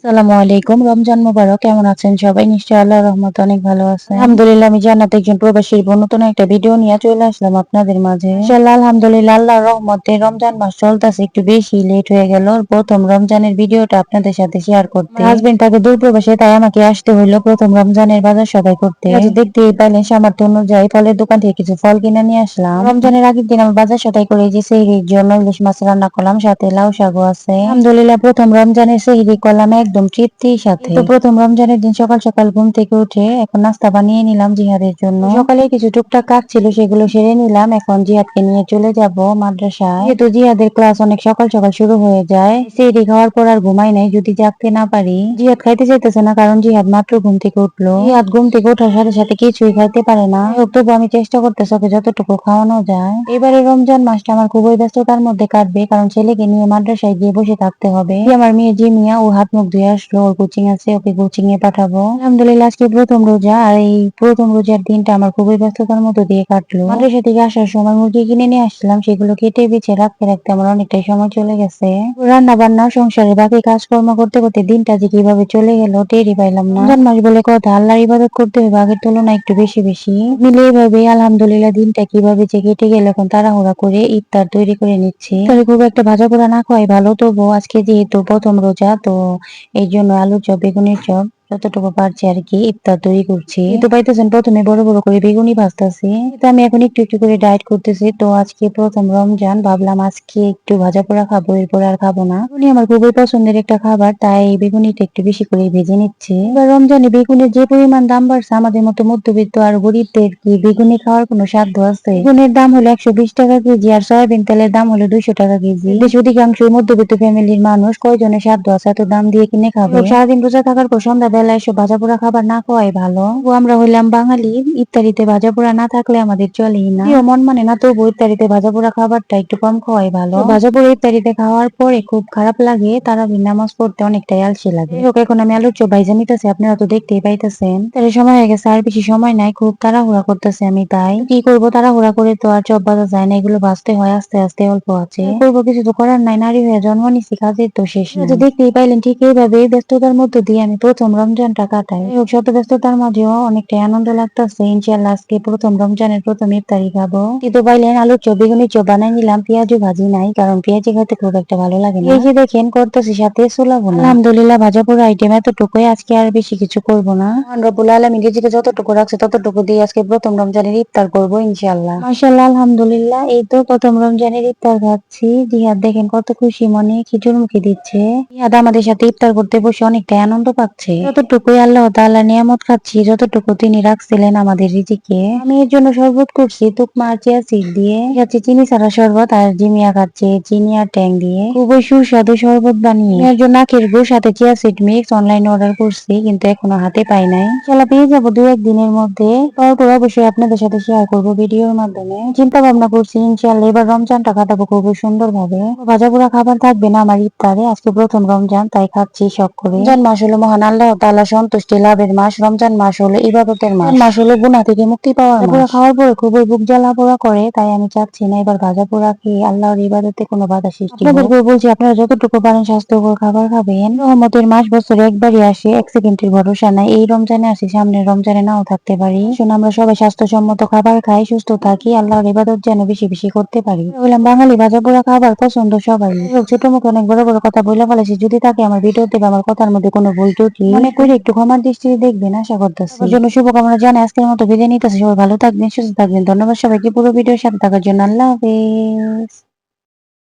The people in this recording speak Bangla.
আসসালামু আলাইকুম। রমজান মোবারক। কেমন আছেন সবাই? নিশ্চয়ই আল্লাহর রহমতে অনেক ভালো আছেন। আলহামদুলিল্লাহ, আমি জান্নাত একজন প্রবাসীর বোন নতুন একটা ভিডিও নিয়ে চলে আসলাম আপনাদের মাঝে। ইনশাআল্লাহ আলহামদুলিল্লাহ আল্লাহর রহমতে রমজান মাস চলতেছে, একটু বেশি লেট হয়ে গেল প্রথম রমজানের ভিডিওটা আপনাদের সাথে শেয়ার করতে। হাজবেন্ড থাকে দূর প্রবাসে, তাই আমাকে আসতে হইলো প্রথম রমজানের বাজার সদাই করতে। আজ দেখতেই পাইলেন সামর্থ্য অনুযায়ী ফলের দোকান থেকে কিছু ফল কিনে নিয়ে আসলাম। রমজানের আগের দিন আমি বাজার সদাই করে যে সেহরির জন্য ইলিশ মাছ রান্না করলাম, সাথে লাউ শাকও আছে। আলহামদুলিল্লাহ প্রথম রমজানের সেহরি করলাম একদম তৃপ্তির সাথে। তো প্রথম রমজানের দিন সকাল সকাল ঘুম থেকে উঠে এখন নাস্তা বানিয়ে নিলাম জিহাদের জন্য। সকালে কিছু টুকটাক কাজ ছিল, সেগুলো সেরে নিলাম। এখন জিহাদকে নিয়ে চলে যাব মাদ্রাসায়, যেহেতু জিহাদের ক্লাস অনেক সকাল সকাল শুরু হয়ে যায়। সেহরি খাওয়ার পর আর ঘুমাই নাই যদি জাগতে না পারি। জিহাদ খাইতে চাইতেছে না, কারণ জিহাদ মাত্র ঘুম থেকে উঠলো। জিহাদ ঘুম থেকে ওঠার সাথে সাথে কিছুই খাইতে পারে না। তবু আমি চেষ্টা করতেছি ওকে যতটুকু খাওয়ানো যায়। এবারে রমজান মাসটা আমার খুবই ব্যস্ততার মধ্যে কাটবে, কারণ ছেলেকে নিয়ে মাদ্রাসায় গিয়ে বসে থাকতে হবে। আমার মেয়ে জিমিয়া ও হাত মুখ ধুয়ে আসলো, ওর কোচিং আছে, ওকে কোচিং এ পাঠাবো। আলহামদুলিল্লাহ আজকে প্রথম রোজা, আর এই প্রথম রোজার দিনটা আমার খুবই ব্যস্ততার মধ্যে দিয়ে কাটলো। মাদ্রাসা থেকে আসার সময় মুরগি কিনে নিয়ে আসলাম, সেগুলো কেটে বেছে রাখতে রাখতে আমার অনেকটাই সময় চলে গেছে। রান্না বান্না সংসারে বাকি কাজকর্ম করতে করতে দিনটা যে কিভাবে চলে গেল টেরই পাইলাম না। রমজান মাস বলে কথা, আল্লাহর ইবাদত করতে হবে আগের তুলনায় একটু বেশি বেশি। মিলে এইভাবে আলহামদুলিল্লাহ দিনটা কিভাবে যে কেটে গেল, এখন তাড়াহুড়া করে ইফতার তৈরি করে নিচ্ছি। তাহলে খুব একটা ভাজা পোড়া না খাওয়াই ভালো, তবু আজকে যেহেতু প্রথম রোজা, তো এই জন্য আলু চপ, বেগুনের চপ যতটুকু পারছি আর কি ইফতার তৈরি করছি। তো পাইতেছেন প্রথমে বড় বড় করে বেগুনি ভাজতেছি। তো আমি এখন একটু একটু করে ডায়েট করতেছি। তো আজকে প্রথম রমজান, ভাবলাম আজকে একটু ভাজা পোড়া খাবো, এরপর আর খাবো না। বেগুনি আমার খুবই পছন্দের একটা খাবার, তাই বেগুনিটা একটু বেশি করে ভেজে নিচ্ছি। এবার রমজানে বেগুনের যে পরিমাণ দাম বাড়ছে, আমাদের মতো মধ্যবিত্ত আর গরিবদের কি বেগুনি খাওয়ার কোনো সাধ্য আছে? বেগুনের দাম হলো 120 টাকা কেজি, আর সয়াবিন তেলের দাম হলো 200 টাকা কেজি। দেশ অধিকাংশ মধ্যবিত্ত ফ্যামিলির মানুষ কয়জনের সাধ্য আছে এত দাম দিয়ে কিনে খাবে? সারাদিন রোজা থাকার পর সন্ধ্যা বেলা এসব ভাজা পোড়া খাবার না খাওয়াই ভালো। ও আমরা হইলাম বাঙালি, ইফতারিতে ভাজা পোড়া না থাকলে আমাদের চলেই না। মন মানে না, তবু ইফতারিতে ভাজা পোড়া খাবারটা একটু কম খাওয়াই ভালো। ভাজা পোড়া ইফতারিতে খাওয়ার পরে খুব খারাপ লাগে, তারাবির নামাজ পড়তে অনেকটাই আলসি লাগে। এখন আমি আলুর চপ ভাইজা নিতেছি, আপনারা তো দেখতেই পাইতেছেন। তার সময় হয়ে গেছে, আর বেশি সময় নাই, খুব তাড়াহুড়া করতেছে আমি। তাই কি করবো, তাড়াহুড়া করে তো আর চপ ভাজা যায় না, এগুলো ভাজতে হয় আস্তে আস্তে, অল্প আছে করবো, কিছু তো করার নাই। নারী হয়ে জন্ম নিচ্ছি, কাজের তো শেষ নাই। দেখতেই পাইলেন, ঠিক এইভাবে ব্যস্ততার মধ্য দিয়ে আমি প্রথম রমজানটা কাটাই। শত ব্যস্ততার মাঝেও অনেকটাই আনন্দ লাগতেছে। ইনশাআল্লাহ আজকে প্রথম রমজানের প্রথম ইফতারি খাবো। কিন্তু পাইলেন আলুর চপ, বেগুনের চপ বানাই নিলাম, পেঁয়াজও ভাজি নাই, কারণ পেঁয়াজি খেতে খুব একটা ভালো লাগে না। এই যে দেখেন করতেছি, সাথে ছোলাবো না। আলহামদুলিল্লাহ ভাজা পোড়া আইটেম এতটুকুই, আজকে আর বেশি কিছু করবো না। রব্বুল আলামিন রিজিকে যতটুকু রাখছে ততটুকু দিয়ে আজকে প্রথম রমজানের ইফতার করবো ইনশাআল্লাহ। মাশাআল্লাহ আলহামদুলিল্লাহ, এই তো প্রথম রমজানের ইফতার খাচ্ছি। জিহাদ দেখেন কত খুশি মনে খিচুড়ি মুখে দিচ্ছে। জিহাদ আমাদের সাথে ইফতার করতে বসে অনেকটাই আনন্দ পাচ্ছে। যতটুকুই আল্লাহ তাআলা নিয়ামত খাচ্ছি, যতটুকু তিনি রাখছিলেন আমাদের রিজিকে। আমি এর জন্য শরবত করছি তুকমা আর চিয়া সিড দিয়ে, খাচ্ছি চিনি ছাড়া শরবত, আর জিমিয়া খাচ্ছে চিনি আর ট্যাং দিয়ে। খুবই সুস্বাদু শরবত বানিয়ে। এর জন্য আখের গুড় সাথে চিয়া সিড মিক্স অনলাইনে অর্ডার করছি, কিন্তু এখনো হাতে পাই নাই। ইনশাআল্লাহ পেয়ে যাবো 2-1 দিনের মধ্যে। তারপর অবশ্যই আপনাদের সাথে শেয়ার করবো ভিডিওর মাধ্যমে। চিন্তা ভাবনা করছি ইনশাআল্লাহ এবার রমজানটা কাটাবো খুবই সুন্দর ভাবে। ভাজা পোড়া খাবার থাকবে না আমার ইফতারে, আজকে প্রথম রমজান, তাই খাচ্ছি শখ করে। রমজান মাস হলো মহান আল্লাহ তাআলা সন্তুষ্টি লাভের মাস। রমজান মাস হলো ইবাদতের মাস। মাস হলো গুনাহ থেকে মুক্তি পাওয়ার মাস। পোড়া খাওয়ার পরে খুবই বুক জ্বালা পোড়া করে, তাই আমি চাচ্ছি না এবার ভাজা পোড়া খেয়ে আল্লাহর ইবাদতে কোনো বাধা সৃষ্টি হোক। আপনাদেরকে বলছি, আপনারা যতটুকু পারেন স্বাস্থ্যকর খাবার খাবেন। রহমতের মাস বছরে একবারই আসে, এক সেকেন্ডের ভরসা নাই। এই রমজানে আসি, সামনের রমজানে নাও থাকতে পারি। শুনে আমরা সবাই স্বাস্থ্যসম্মত খাবার খাই, সুস্থ থাকি, আল্লাহর ইবাদত যেন বেশি বেশি করতে পারি। বললাম বাঙালি ভাজা পোড়া খাবার পছন্দ সবাই। ছোট মুখে অনেক বড় বড় কথা বলে ফেলেছি, যদি তাকে আমার ভিডিওতে বা আমার কথার মধ্যে কোনো ভুল ত্রুটি মনে করে একটু ক্ষমার দৃষ্টিতে দেখবেন আশা করতেছি। ওর জন্য শুভকামনা জানাই আজকের মতো বিদায় নিতেছি। সবাই ভালো থাকবেন, সুস্থ থাকবেন। ধন্যবাদ সবাইকে পুরো ভিডিওর সাথে থাকার জন্য। আল্লাহ হাফেজ।